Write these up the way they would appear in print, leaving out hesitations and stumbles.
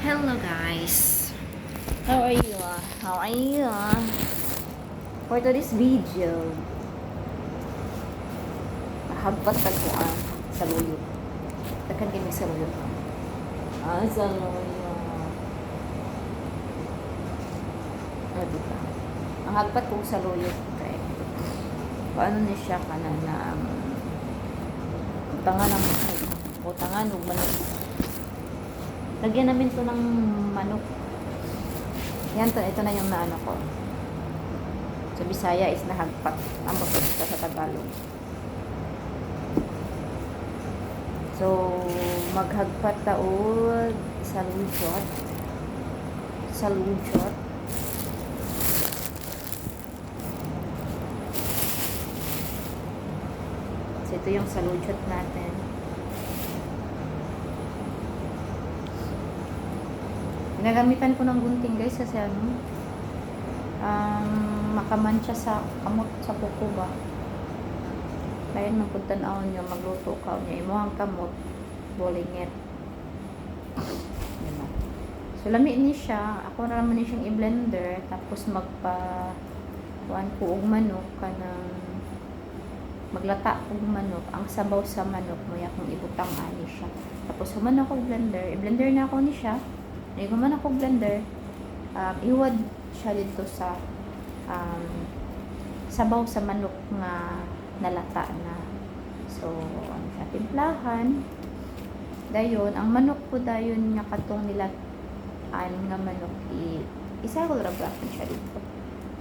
Hello guys. How are you? How are you? For today's video, hagpat tagpuan sa luyo. Takan kami sa luyo. Sa luyo. Diba? Ang hagpat ko sa luyo kay paano ni siya kanan na utangan ng utangan ug manok. Lagyan namin to ng manok. Yan to, ito na yung naano ko. Sa Bisaya is nahagpat. Ang pagpapita sa Tagalog. So, maghagpat taod sa lujot. Sa lujot. So, ito yung sa lujot natin. Nagamitan ko ng gunting guys kasi makamancha sa kamot sa kuko ba. Kaya magpuntan-aon nyo, magluto ka niya. Imuhang kamot, bolingit. Diba? So, lami ni siya. Ako na naman ni siyang i-blender. Tapos kuhaan ko og manok ka ng maglata og manok. Ang sabaw sa manok mo kung ibutang ani siya. Tapos human ako blender. I-blender na ako ni siya. Human ako blender. Iwad siya dito sa sabaw sa manok nga nalata na. So, ang siya timplahan. Dayon, ang manok po dayon nga katong nilataan nga manok isa ko rabrakan siya dito.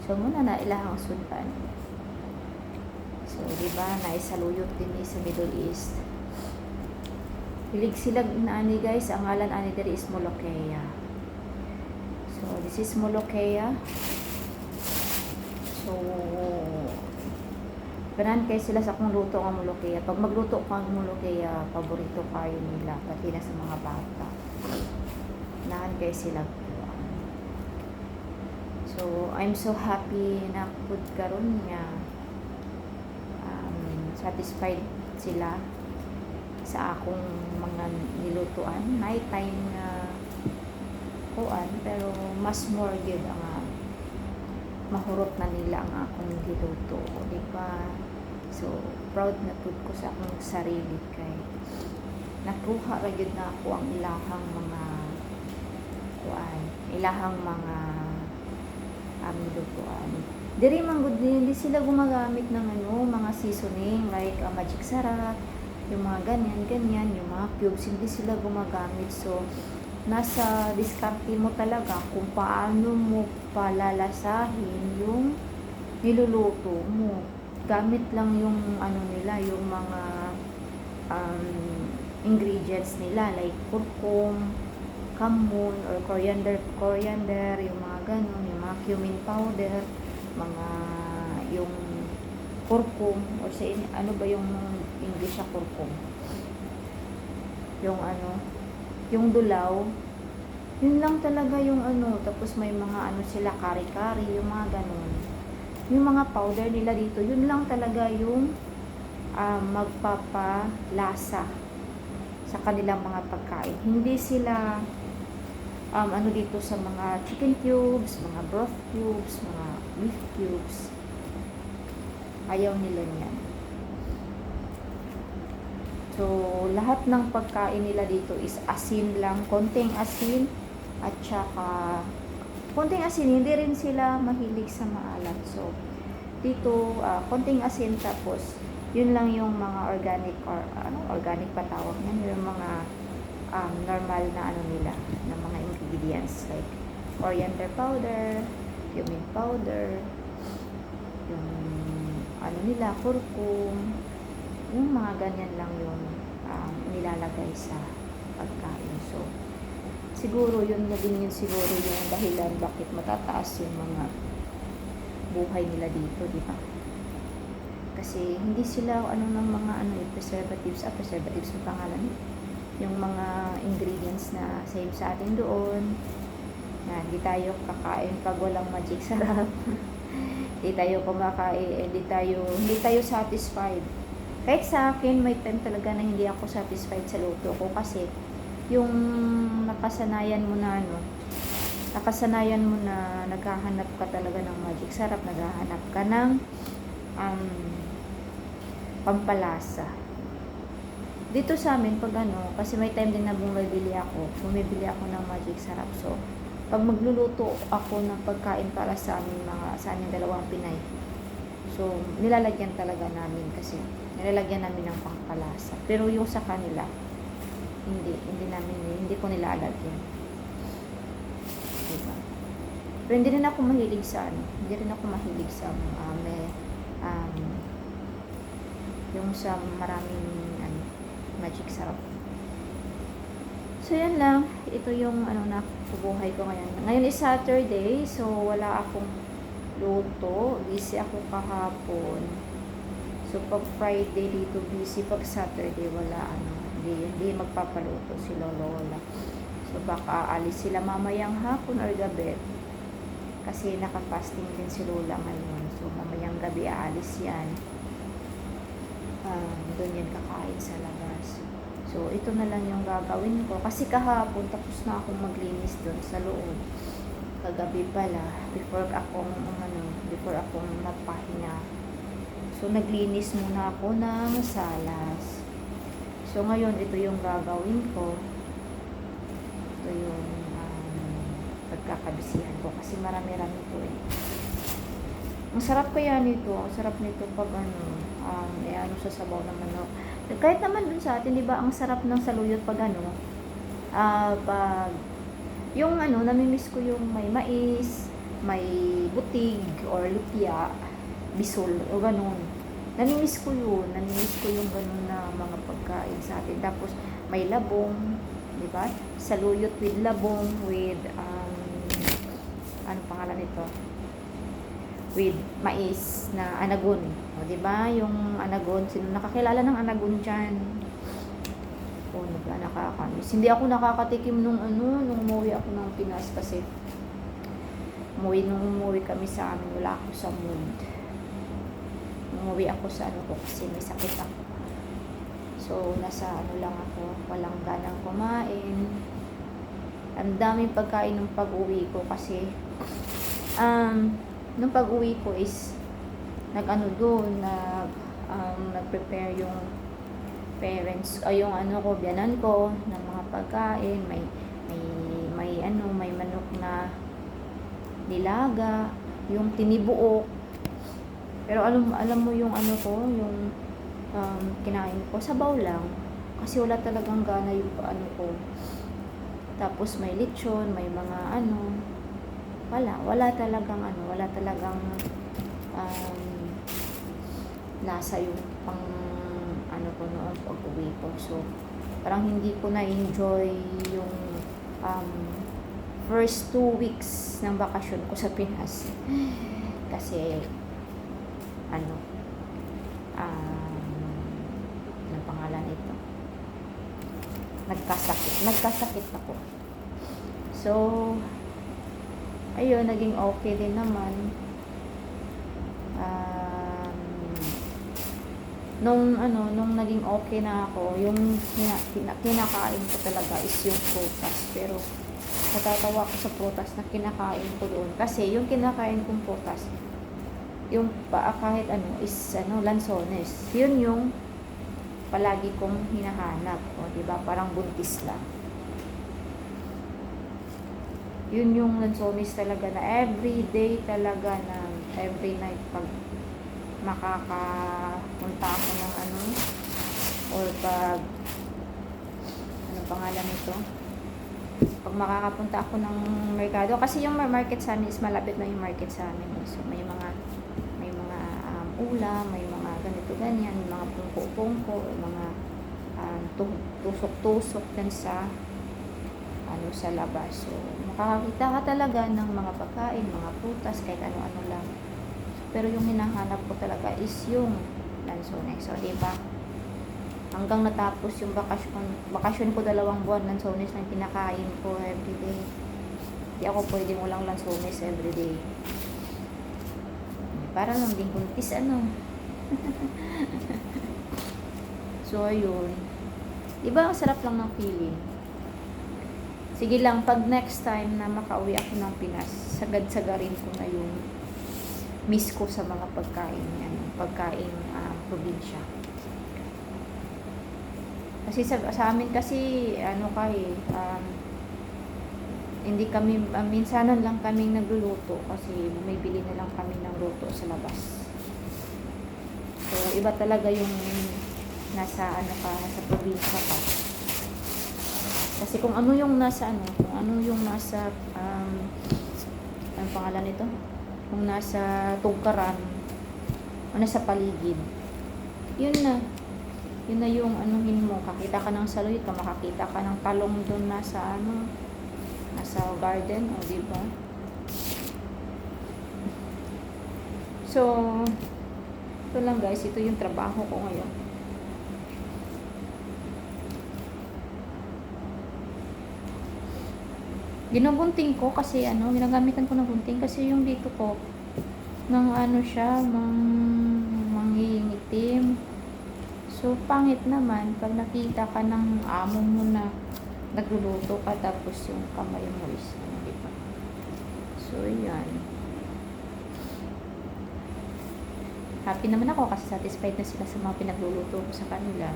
So, muna na ilahang sundan. So, diba, naisaluyot din sa Middle East. Hilig silag inaani guys, ang ngalan ani diri is Molokhia. So, this is Molokhia. So, ganan kay sila sa kung luto ang Molokhia. Pag magluto ka ang Molokhia, paborito kayo nila, pati na sa mga bata. Nahan kay sila. So, I'm so happy na pud karon nga satisfied sila sa akong mga nilutuan. Night time na kuan, pero mas more good ang mahurot na nila ang akong niluto. Diba? So, proud na pud ko sa akong sarili kay nakuha ra gyud na ako ang ilahang mga kuan, ilahang mga nilutuan. Diri man gud hindi sila gumagamit ng mga seasoning like magic sarap, yung mga ganyan, yung mga cubes, hindi sila gumagamit. So, nasa diskarte mo talaga kung paano mo palalasahin yung niluluto mo. Gamit lang yung nila, yung mga ingredients nila like kurkum, kamon, or coriander, yung mga ganon, yung mga cumin powder, yung kurkum, or sa ano ba yung English sa kurkum? Yung dulaw, yun lang talaga yung tapos may mga sila kari-kari, yung mga ganon. Yung mga powder nila dito, yun lang talaga yung magpapalasa sa kanilang mga pagkain. Hindi sila dito sa mga chicken cubes, mga broth cubes, mga beef cubes. Ayaw nila niyan. So, lahat ng pagkain nila dito is asin lang, konting asin, at saka konting asin, hindi rin sila mahilig sa maalat. So, dito, konting asin, tapos yun lang yung mga organic or organic pa tawag yan, yung mga normal na nila, na mga ingredients like coriander powder, cumin powder, yung nila, kurkum, yung mga ganyan lang yung nilalagay sa pagkain. So, siguro yun na din yun siguro yung dahilan bakit matataas yung mga buhay nila dito, di ba? Kasi hindi sila ng mga preservatives, preservatives yung pangalan, yung mga ingredients na same sa atin doon, na hindi tayo kakain pag walang magic sarap. Hindi tayo kumakain, hindi tayo satisfied. Kahit sa akin, may time talaga na hindi ako satisfied sa luto ko kasi yung nakasanayan mo na ano, nakasanayan mo na naghahanap ka talaga ng magic sarap, naghahanap ka ng um, pampalasa. Dito sa amin, pag ano, kasi may time din na bumibili ako ng magic sarap. So, pag magluluto ako ng pagkain para sa aming dalawang Pinay, so, nilalagyan talaga namin kasi, nilalagyan namin ng pampalasa. Pero yung sa kanila, hindi ko nilalagyan. Diba? Pero hindi rin ako mahilig sa yung sa maraming magic sarap. So, yan lang. Ito yung buhay ko ngayon. Ngayon is Saturday, so wala akong luto. Busy ako kahapon. So, pag Friday dito busy, pag Saturday wala hindi magpapaluto si Lola. So, baka alis sila mamayang hapon or gabi. Kasi naka-fasting din si Lola ngayon. So, mamayang gabi aalis yan. Doon yan kakain sa labas. So, ito na lang yung gagawin ko. Kasi kahapon, tapos na akong maglinis doon sa loob. Kagabi pala, before akong magpahinga. So, naglinis muna ako ng salas. So, ngayon, ito yung gagawin ko. Ito yung pagkakabisihan ko. Kasi marami-rami ito eh. Ang sarap kaya nito. Ang sarap nito pag sa sabaw ng manok. Kahit naman dun sa atin, di ba, ang sarap ng saluyot pag pag yung namimiss ko yung may mais, may butig, or lupia, bisol, o ganun. Namimiss ko yung ganun na mga pagkain sa atin. Tapos, may labong, di ba? Saluyot with labong, with, ano pangalan nito? With mais na anagon. O, di ba? Yung anagon, sino nakakilala ng anagon dyan? O, nakakamiss. Hindi ako nakakatikim nung umuwi ako ng Pinas kasi nung umuwi kami sa amin, wala ako sa mood. Umuwi ako sa kasi may sakit ako. So, nasa lang ako, walang ganang kumain. Ang daming pagkain ng pag-uwi ko kasi nung pag-uwi ko is nag-prepare yung parents yung biyanan ko ng mga pagkain, may manok na nilaga, yung tinibuok. Pero alam mo yung yung kinain ko sabaw lang kasi wala talagang gana yung ko. Tapos may lechon, may mga wala talagang lasa yung pang ko noon pag-uwi ko. So, parang hindi ko na-enjoy yung first 2 weeks ng bakasyon ko sa Pinas. Kasi anong pangalan ito? Nagkasakit ako. So, ayun, naging okay din naman. Nung naging okay na ako, yung kinakain ko talaga is yung prutas. Pero, natatawa ko sa prutas na kinakain ko doon. Kasi, yung kinakain kong prutas, yung kahit is lansones. Yun yung palagi kong hinahanap. O, diba? Parang buntis lang. Yun yung lansones talaga na everyday talaga na every night pag makakapunta ako ng or pag pangalan nito, pag makakapunta ako ng merkado, kasi yung market sa amin is malapit na yung market sa amin. So may mga ulam, may mga ganito ganyan, may mga pungko-pungko, mga tusok-tusok din sa sa labas. So makakakita ka talaga ng mga pagkain, mga prutas, kahit ano-ano lang. Pero yung hinahanap ko talaga is yung lansones. So, diba? Hanggang natapos yung bakasyon ko 2 buwan, lansones lang kinakain ko everyday. Hindi ako pwedeng walang lansones everyday. Para lang din buntis So, ayun. Diba, ang sarap lang ng feeling. Sige lang, pag next time na makauwi ako ng Pinas, sagad-sagarin ko na yung miss ko sa mga pagkain yan, pagkain probinsya. Kasi sa amin kasi, hindi kami, minsanan lang kaming nagluluto kasi bumibili na lang kami ng luto sa labas. So, iba talaga yung nasa sa probinsya ka. Kasi kung ano yung nasa anong pangalan nito? Kung nasa tugkaran o nasa paligid, yun na yung anuhin mo. Kakita ka ng saluyot, makakita ka ng talong doon nasa garden, o diba? So, ito lang guys, ito yung trabaho ko ngayon. Ginubunting ko kasi ginagamitan ko ng gunting kasi yung dito ko mangingitim. So, pangit naman pag nakita ka ng amo mo na nagluluto ka tapos yung kamay mo is diba? So, yan. Happy naman ako kasi satisfied na sila sa mga pinagluluto ko sa kanila.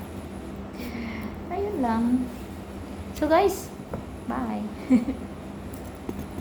Ayun lang. So, guys, bye!